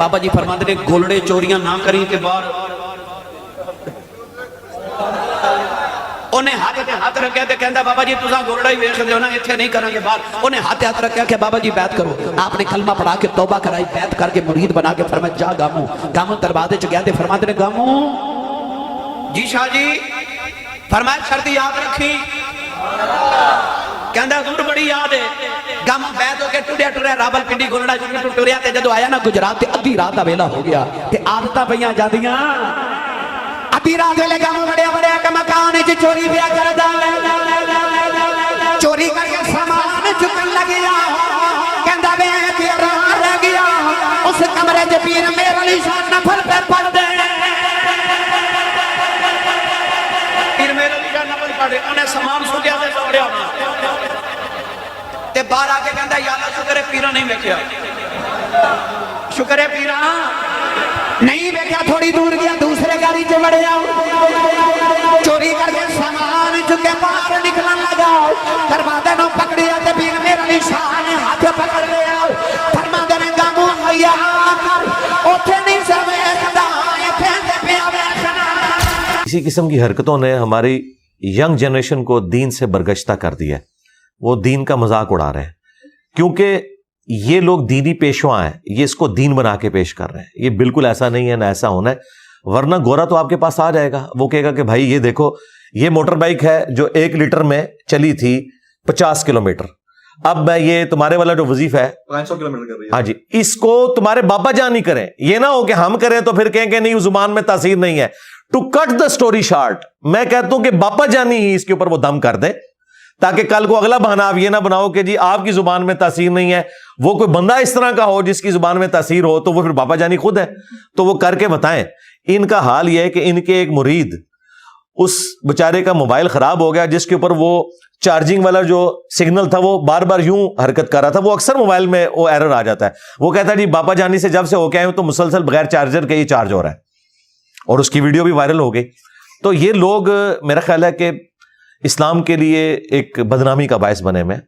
बाबा जी फरमाते ने गोलड़े चोरियां ना करी के बाहर उन्हें हाथ रखा तो कहता बाबा जी तुसा गोलड़ा ही वेखदे हो ना, इत्थे नहीं करांगे बाहर। उन्हें हाथ रखा कि बाबा जी बैत करो। आपने कलमा पढ़ा के तौबा कराई, बैत करके मुरीद बना के फरमाया जा गामू। गामू दरवाजे च गया ते फरमाते ने गामू जी शाह जी, फरमाया शर्त याद रखी। कहता हजूर बड़ी याद है। गम बैठ होके टुरिया टुरिया रावल पिंडी गोलड़ा टुरिया ते जदों आया ना गुजरात ते अद्धी रात दा वेला हो गया ते आदतां पईयां जांदियां। अद्धी रात वेले गम बड़िया बड़िया के मकान च चोरी पिया करदा, चोरी करके सामान चुकन लग गया। कहंदा वे तेरा रह गया उस कमरे च पीर मेरे अली शाह नफल पे पढ़ दे। पीर मेरे अली शाह नफल पढ़ दे। उन्हें सामान सुटिया ते दौड़िया ते बाहर आके कहता या अल्लाह शुक्र है पीरा नहीं वेख्या, शुक्र है पीरा नहीं वेख्या। थोड़ी दूर गया दूसरे गाड़ी च बड़े आओ, चोरी करके सामान चुके बाहर निकलन लगा। दरवाजे नो पकड़िया ते पीर मेरे अली शाह ने हाथ पकड़ लिया। फरमाते ने गामू हया कर ओथे नहीं से वेखदा इथे ते पिया वेखना। इसी किस्म की हरकतों ने हमारी यंग जनरेशन को दीन से बरगश्ता कर दिया है। वो दीन का मजाक उड़ा रहे हैं क्योंकि ये लोग दीनी पेशवा हैं, ये इसको दीन बना के पेश कर रहे हैं। ये बिल्कुल ऐसा नहीं है, ना ऐसा होना है, वरना गोरा तो आपके पास आ जाएगा। वो कहेगा कि भाई ये देखो ये मोटर बाइक है जो 1 लीटर में चली थी 50 किलोमीटर, अब मैं ये तुम्हारे वाला जो वजीफा है 500 किलोमीटर कर रही है, हाँ जी, इसको तुम्हारे बाबा जान ही करें। ये ना हो कि हम करें तो फिर कहेंगे नहीं जुबान में तासीर नहीं है। To cut the story short, मैं कहता हूं कि बाबा जानी ही इसके ऊपर वो दम कर दे, ताकि कल को अगला बहाना आप ये ना बनाओ कि जी आपकी जुबान में तासीर नहीं है। वो कोई बंदा इस तरह का हो जिसकी जुबान में तासीर हो तो वो फिर बाबा जानी खुद है, तो वो करके बताएं। इनका हाल यह है कि इनके एक मुरीद, उस बेचारे का मोबाइल खराब हो गया जिसके ऊपर वो चार्जिंग वाला जो सिग्नल था वो बार बार यूं हरकत कर रहा था। वो अक्सर मोबाइल में वो एरर आ जाता है। वो कहता है जी बाबा जानी से जब से होके आए तो मुसलसल बगैर चार्जर के ही चार्ज हो रहा है, और उसकी वीडियो भी वायरल हो गई। तो ये लोग मेरा ख्याल है कि इस्लाम के लिए एक बदनामी का बायस बने में,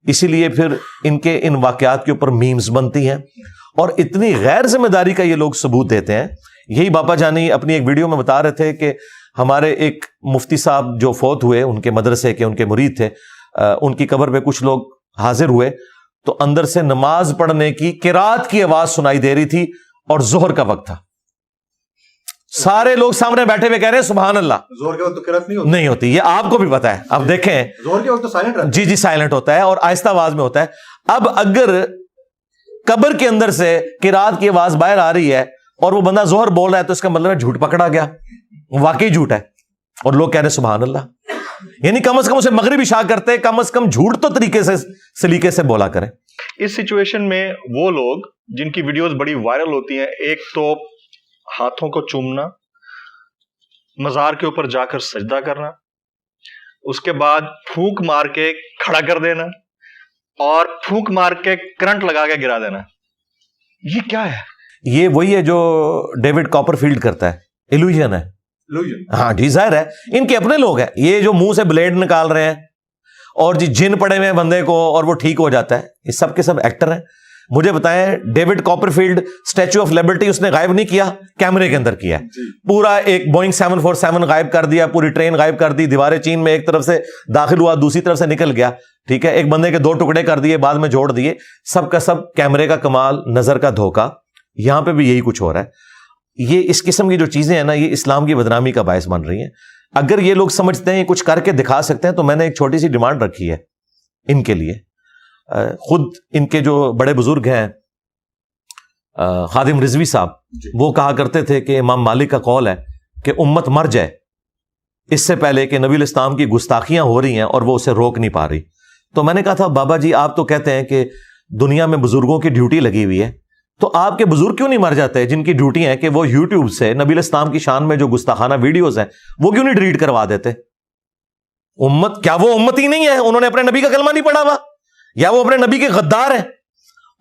इसीलिए फिर इनके इन वाकयात के ऊपर मीम्स बनती हैं और इतनी गैर जिम्मेदारी का ये लोग सबूत देते हैं। यही बाबा जानी अपनी एक वीडियो में बता रहे थे कि हमारे एक मुफ्ती साहब जो फौत हुए, उनके मदरसे के उनके मुरीद थे, उनकी कब्र पे कुछ लोग हाजिर हुए तो अंदर से नमाज पढ़ने की किरात की आवाज सुनाई दे रही थी और जोहर का वक्त था। सारे लोग सामने बैठे हुए कह रहे हैं सुभान अल्लाह। जोर के वक्त तो किरात नहीं होती, ये आपको भी पता है। अब देखें जोर के वक्त तो साइलेंट रहता है। जी जी साइलेंट होता है और आहिस्ता आवाज में होता है। अब अगर कब्र के अंदर से किरात की आवाज बाहर आ रही है और वो बंदा जोहर बोल रहा है तो इसका मतलब है झूठ पकड़ा गया, वाकई झूठ है, और लोग कह रहे हैं सुभान अल्लाह। यानी कम से कम उसे मगरिब इशा करते, कम से कम झूठ तो तरीके से सलीके से बोला करें। इस सिचुएशन में वो लोग जिनकी वीडियोस बड़ी वायरल होती हैं, एक तो हाथों को चूमना, मजार के ऊपर जाकर सजदा करना, उसके बाद फूंक मार के खड़ा कर देना और फूंक मार के करंट लगा के गिरा देना, ये क्या है? ये वही है जो डेविड कॉपरफील्ड करता है, इल्यूजन है। हाँ जी, जाहिर है इनके अपने लोग हैं। ये जो मुंह से ब्लेड निकाल रहे हैं और जी जिन पड़े हुए बंदे को और वो ठीक हो जाता है, ये सब के सब एक्टर हैं। मुझे बताएं, David Copperfield statue of liberty उसने गायब नहीं किया, कैमरे के अंदर किया। पूरा एक बोइंग 747 गायब कर दिया, पूरी ट्रेन गायब कर दी, दीवारें चीन में एक तरफ से दाखिल हुआ दूसरी तरफ से निकल गया, ठीक है। एक बंदे के 2 टुकड़े कर दिए, बाद में जोड़ दिए। सब का सब कैमरे का कमाल, नजर का धोखा। यहां पे भी यही कुछ हो रहा है। ये इस किस्म की जो चीजें हैं ना, ये इस्लाम की बदनामी का बायस बन रही हैं। अगर ये लोग समझते हैं कुछ करके दिखा सकते हैं तो मैंने एक छोटी सी डिमांड रखी है इनके लिए। खुद इनके जो बड़े बुजुर्ग हैं खादिम रिजवी साहब, वो कहा करते थे कि इमाम मालिक का कौल है कि उम्मत मर जाए इससे पहले कि नबी इस्लाम की गुस्ताखियां हो रही हैं और वो उसे रोक नहीं पा रही। तो मैंने कहा था बाबा जी आप तो कहते हैं कि दुनिया में बुजुर्गों की ड्यूटी लगी हुई है, तो आपके बुजुर्ग क्यों नहीं मर जाते जिनकी ड्यूटी है कि वो यूट्यूब से नबी इस्लाम की शान में जो गुस्ताखाना वीडियोस हैं वो क्यों नहीं डिलीट करवा देते? उम्मत क्या वो उम्मत ही नहीं है? उन्होंने अपने नबी का कलमा नहीं पढ़ा हुआ, या वो अपने नबी के गद्दार हैं?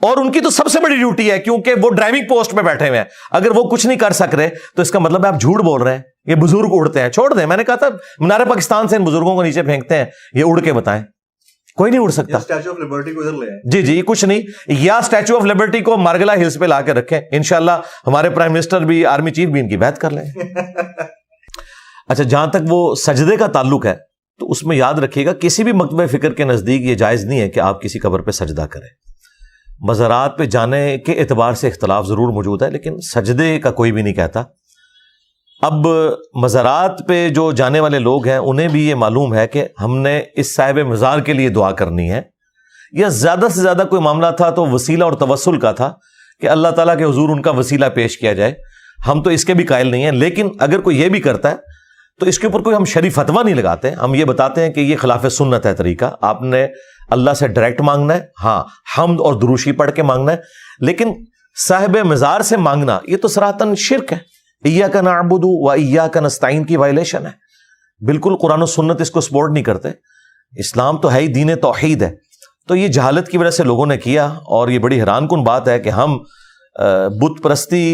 और उनकी तो सबसे बड़ी ड्यूटी है क्योंकि वो ड्राइविंग पोस्ट में बैठे हुए हैं। अगर वो कुछ नहीं कर सक रहे तो इसका मतलब है आप झूठ बोल रहे हैं। ये बुजुर्ग उड़ते हैं, छोड़ दें। मैंने कहा था मीनार पाकिस्तान से इन बुजुर्गों को नीचे फेंकते हैं, ये उड़ के बताएं। کوئی نہیں اڑ سکتا. اسٹیچو آف لبرٹی کو ادھر لے آئیں. جی جی کچھ نہیں, یا اسٹیچو آف لبرٹی کو مارگلا ہلز پہ لا کے رکھیں, انشاءاللہ ہمارے پرائم منسٹر بھی, آرمی چیف بھی ان کی بیعت کر لیں. اچھا جہاں تک وہ سجدے کا تعلق ہے تو اس میں یاد رکھیے گا کسی بھی مکتبہ فکر کے نزدیک یہ جائز نہیں ہے کہ آپ کسی قبر پہ سجدہ کریں. مزارات پہ جانے کے اعتبار سے اختلاف ضرور موجود ہے, لیکن سجدے کا کوئی بھی نہیں کہتا. اب مزارات پہ جو جانے والے لوگ ہیں انہیں بھی یہ معلوم ہے کہ ہم نے اس صاحب مزار کے لیے دعا کرنی ہے, یا زیادہ سے زیادہ کوئی معاملہ تھا تو وسیلہ اور توسل کا تھا کہ اللہ تعالیٰ کے حضور ان کا وسیلہ پیش کیا جائے. ہم تو اس کے بھی قائل نہیں ہیں, لیکن اگر کوئی یہ بھی کرتا ہے تو اس کے اوپر کوئی ہم شرعی فتویٰ نہیں لگاتے. ہم یہ بتاتے ہیں کہ یہ خلاف سنت ہے طریقہ, آپ نے اللہ سے ڈائریکٹ مانگنا ہے, ہاں حمد اور دروشی پڑھ کے مانگنا ہے, لیکن صاحب مزار سے مانگنا یہ تو صراحتاً شرک ہے. ایاک نعبد و ایاک نستعین کی وائلیشن ہے. بالکل قرآن و سنت اس کو سپورٹ نہیں کرتے. اسلام تو ہے ہی دین توحید ہے. تو یہ جہالت کی وجہ سے لوگوں نے کیا, اور یہ بڑی حیران کن بات ہے کہ ہم بت پرستی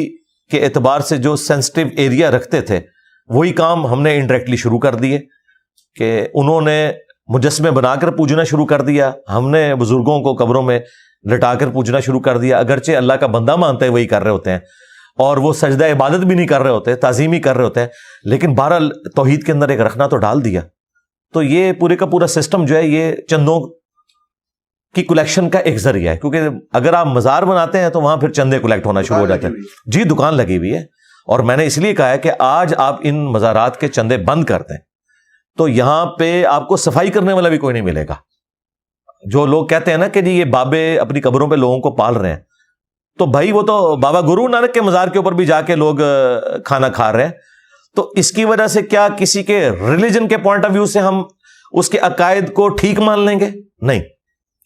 کے اعتبار سے جو سینسٹیو ایریا رکھتے تھے وہی کام ہم نے انڈائریکٹلی شروع کر دیے, کہ انہوں نے مجسمے بنا کر پوجنا شروع کر دیا, ہم نے بزرگوں کو قبروں میں لٹا کر پوجنا شروع کر دیا. اگرچہ اللہ کا بندہ مانتے ہیں وہی کر رہے ہوتے ہیں, اور وہ سجدہ عبادت بھی نہیں کر رہے ہوتے, تعظیم ہی کر رہے ہوتے ہیں, لیکن بہرحال توحید کے اندر ایک رکھنا تو ڈال دیا. تو یہ پورے کا پورا سسٹم جو ہے یہ چندوں کی کلیکشن کا ایک ذریعہ ہے, کیونکہ اگر آپ مزار بناتے ہیں تو وہاں پھر چندے کلیکٹ ہونا شروع ہو جاتے ہیں. جی دکان لگی ہوئی ہے, اور میں نے اس لیے کہا ہے کہ آج آپ ان مزارات کے چندے بند کر دیں تو یہاں پہ آپ کو صفائی کرنے والا بھی کوئی نہیں ملے گا. جو لوگ کہتے ہیں نا کہ جی یہ بابے اپنی قبروں پہ لوگوں کو پال رہے ہیں, تو بھائی وہ تو بابا گرو نانک کے مزار کے اوپر بھی جا کے لوگ کھانا کھا رہے ہیں. تو اس کی وجہ سے کیا کسی کے ریلیجن کے پوائنٹ آف ویو سے ہم اس کے عقائد کو ٹھیک مان لیں گے؟ نہیں,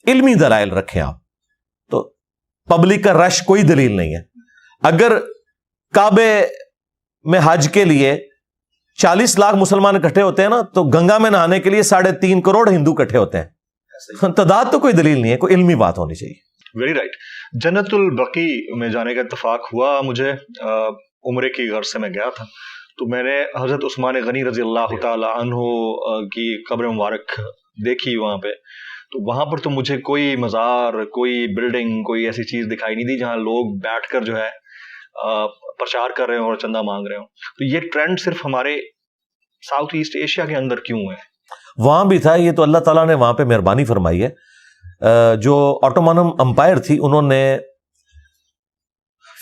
علمی دلائل رکھیں آپ. تو پبلک کا رش کوئی دلیل نہیں ہے. اگر کعبے میں حج کے لیے 40 لاکھ مسلمان اکٹھے ہوتے ہیں نا, تو گنگا میں نہانے کے لیے 3.5 کروڑ ہندو اکٹھے ہوتے ہیں. تعداد تو کوئی دلیل نہیں ہے, کوئی علمی بات ہونی چاہیے. Very right. جنت البقیع میں جانے کا اتفاق ہوا مجھے, عمرے کی غرض سے میں گیا تھا, تو میں نے حضرت عثمان غنی رضی اللہ تعالی عنہ کی قبر مبارک دیکھی وہاں پہ. تو وہاں پر تو مجھے کوئی مزار, کوئی بلڈنگ, کوئی ایسی چیز دکھائی نہیں دی جہاں لوگ بیٹھ کر جو ہے پرچار کر رہے ہوں اور چندہ مانگ رہے ہوں. تو یہ ٹرینڈ صرف ہمارے ساؤتھ ایسٹ ایشیا کے اندر کیوں ہے؟ وہاں بھی تھا, یہ تو اللہ تعالیٰ نے وہاں پہ مہربانی فرمائی ہے. جو آٹومن امپائر تھی انہوں نے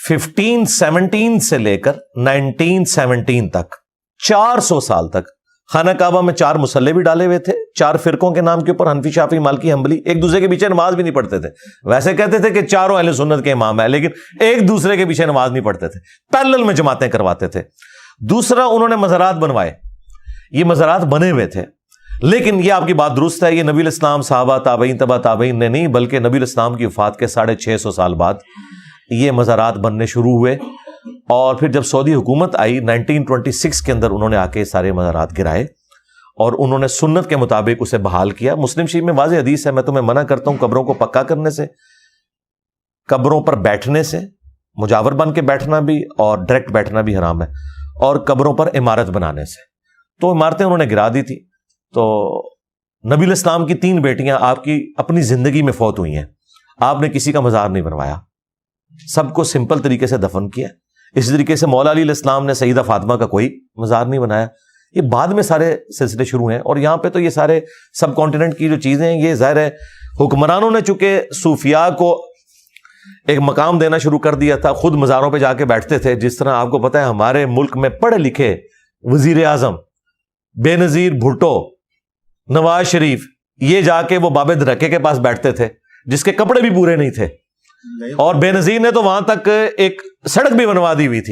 1517 سے لے کر 1917 تک 400 سال تک خانہ کعبہ میں 4 مصلے بھی ڈالے ہوئے تھے, 4 فرقوں کے نام کے اوپر, حنفی, شافعی, مالکی, حنبلی. ایک دوسرے کے پیچھے نماز بھی نہیں پڑھتے تھے. ویسے کہتے تھے کہ چاروں اہل سنت کے امام ہیں, لیکن ایک دوسرے کے پیچھے نماز نہیں پڑھتے تھے, پیرلل میں جماعتیں کرواتے تھے. دوسرا انہوں نے مزارات بنوائے. یہ مزارات بنے ہوئے تھے, لیکن یہ آپ کی بات درست ہے, یہ نبی الاسلام, صحابہ, تابعین, تبع تابعین نے نہیں, بلکہ نبی الاسلام کی وفات کے 650 سال بعد یہ مزارات بننے شروع ہوئے. اور پھر جب سعودی حکومت آئی 1926 کے اندر, انہوں نے آ کے سارے مزارات گرائے اور انہوں نے سنت کے مطابق اسے بحال کیا. مسلم شریف میں واضح حدیث ہے, میں تمہیں منع کرتا ہوں قبروں کو پکا کرنے سے, قبروں پر بیٹھنے سے, مجاور بن کے بیٹھنا بھی اور ڈائریکٹ بیٹھنا بھی حرام ہے, اور قبروں پر عمارت بنانے سے. تو عمارتیں انہوں نے گرا دی تھی. تو نبی الاسلام کی 3 بیٹیاں آپ کی اپنی زندگی میں فوت ہوئی ہیں, آپ نے کسی کا مزار نہیں بنوایا, سب کو سمپل طریقے سے دفن کیا. اسی طریقے سے مولا علی علیہ السلام نے سیدہ فاطمہ کا کوئی مزار نہیں بنایا. یہ بعد میں سارے سلسلے شروع ہیں, اور یہاں پہ تو یہ سارے سب کانٹیننٹ کی جو چیزیں ہیں, یہ ظاہر ہے حکمرانوں نے چونکہ صوفیاء کو ایک مقام دینا شروع کر دیا تھا, خود مزاروں پہ جا کے بیٹھتے تھے. جس طرح آپ کو پتہ ہے ہمارے ملک میں پڑھے لکھے وزیر اعظم بے نظیر بھٹو, نواز شریف, یہ جا کے وہ بابے درکے کے پاس بیٹھتے تھے جس کے کپڑے بھی پورے نہیں تھے, اور بے نظیر نے تو وہاں تک ایک سڑک بھی بنوا دی ہوئی تھی.